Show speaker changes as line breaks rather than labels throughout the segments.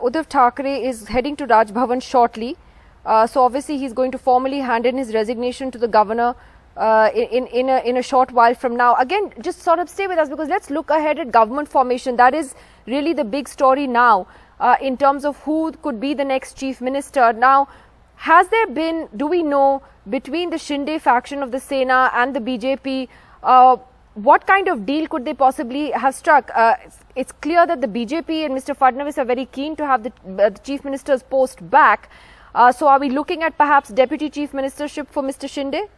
Uddhav Thackeray is heading to Raj Bhavan shortly. So obviously he's going to formally hand in his resignation to the governor in a short while from now. Again, just sort of stay with us because let's look ahead at government formation. That is really the big story now in terms of who could be the next chief minister. Now, has there been, do we know, between the Shinde faction of the Sena and the BJP, what kind of deal could they possibly have struck? It's clear that the BJP and Mr. Fadnavis are very keen to have the chief minister's post back. So are we looking at perhaps deputy chief ministership for Mr. Shinde?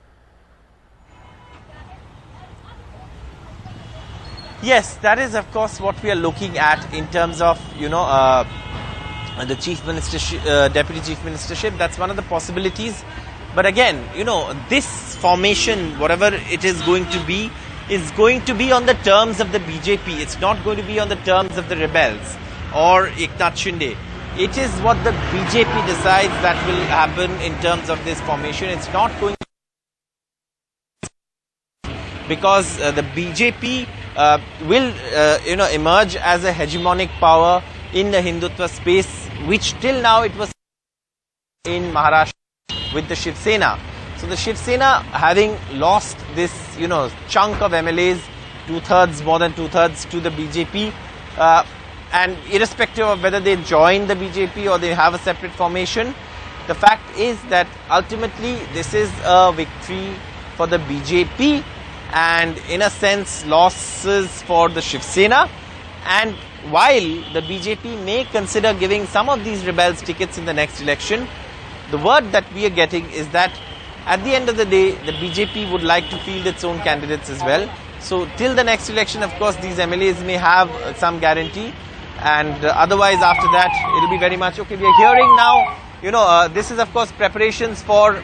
Yes, that is of course what we are looking at in terms of, the chief ministership, deputy chief ministership. That's one of the possibilities. But again, this formation, whatever it is going to be on the terms of the BJP. It's not going to be on the terms of the rebels or Eknath Shinde. It is what the BJP decides that will happen in terms of this formation. It's not going to, because the BJP will emerge as a hegemonic power in the Hindutva space, which till now it was in Maharashtra with the Shiv Sena. So the Shiv Sena, having lost this chunk of MLAs, more than two-thirds to the BJP, and irrespective of whether they join the BJP or they have a separate formation, the fact is that ultimately this is a victory for the BJP and in a sense losses for the Shiv Sena. And while the BJP may consider giving some of these rebels tickets in the next election, the word that we are getting is that at the end of the day, the BJP would like to field its own candidates as well. So till the next election, of course, these MLAs may have some guarantee, and otherwise after that it will be very much okay. We are hearing now, this is of course preparations for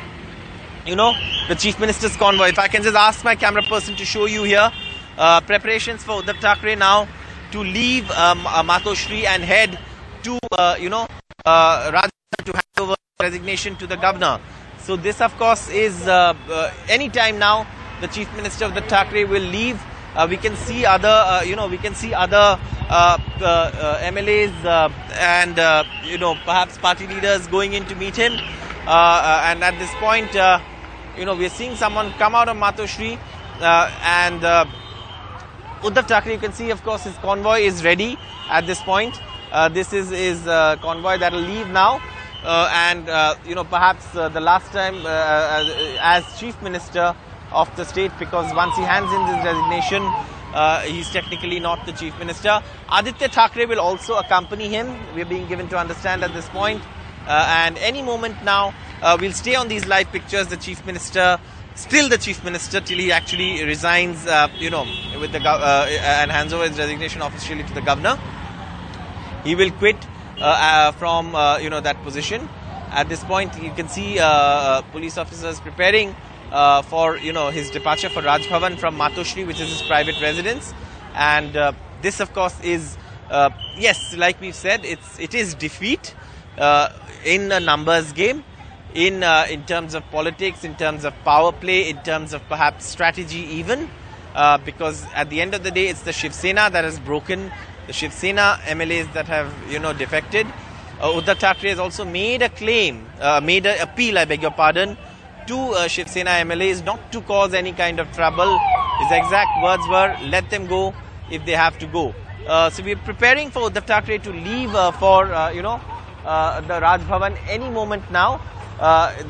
the Chief Minister's convoy. If I can just ask my camera person to show you here, preparations for Uddhav Thackeray now to leave Matoshri and head to Rajasthan to hand over resignation to the governor. So this of course is any time now the Chief Minister of the Thackeray will leave. We can see other MLAs and perhaps party leaders going in to meet him. And at this point, we are seeing someone come out of Matoshri and Uddhav Thackeray. You can see, of course, his convoy is ready at this point. This is his convoy that will leave now. And perhaps the last time as Chief Minister of the state, because once he hands in his resignation, he's technically not the Chief Minister. Aditya Thackeray will also accompany him. We're being given to understand at this point. And any moment now, we'll stay on these live pictures. The Chief Minister, still the Chief Minister till he actually resigns, with the and hands over his resignation officially to the governor. He will quit from that position. At this point, you can see police officers preparing for his departure for Raj Bhavan from Matoshri, which is his private residence. And this, of course, is yes, like we've said, it is defeat in a numbers game, in terms of politics, in terms of power play, in terms of perhaps strategy even, because at the end of the day, it's the Shiv Sena that has broken. The Shiv Sena MLAs that have defected. Uddhav Thackeray has also made a claim, made an appeal, I beg your pardon, to Shiv Sena MLAs not to cause any kind of trouble. His exact words were, let them go if they have to go. So we are preparing for Uddhav Thackeray to leave for the Raj Bhavan any moment now.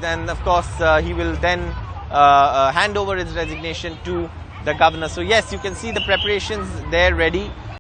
Then of course he will then hand over his resignation to the governor. So yes, you can see the preparations there ready.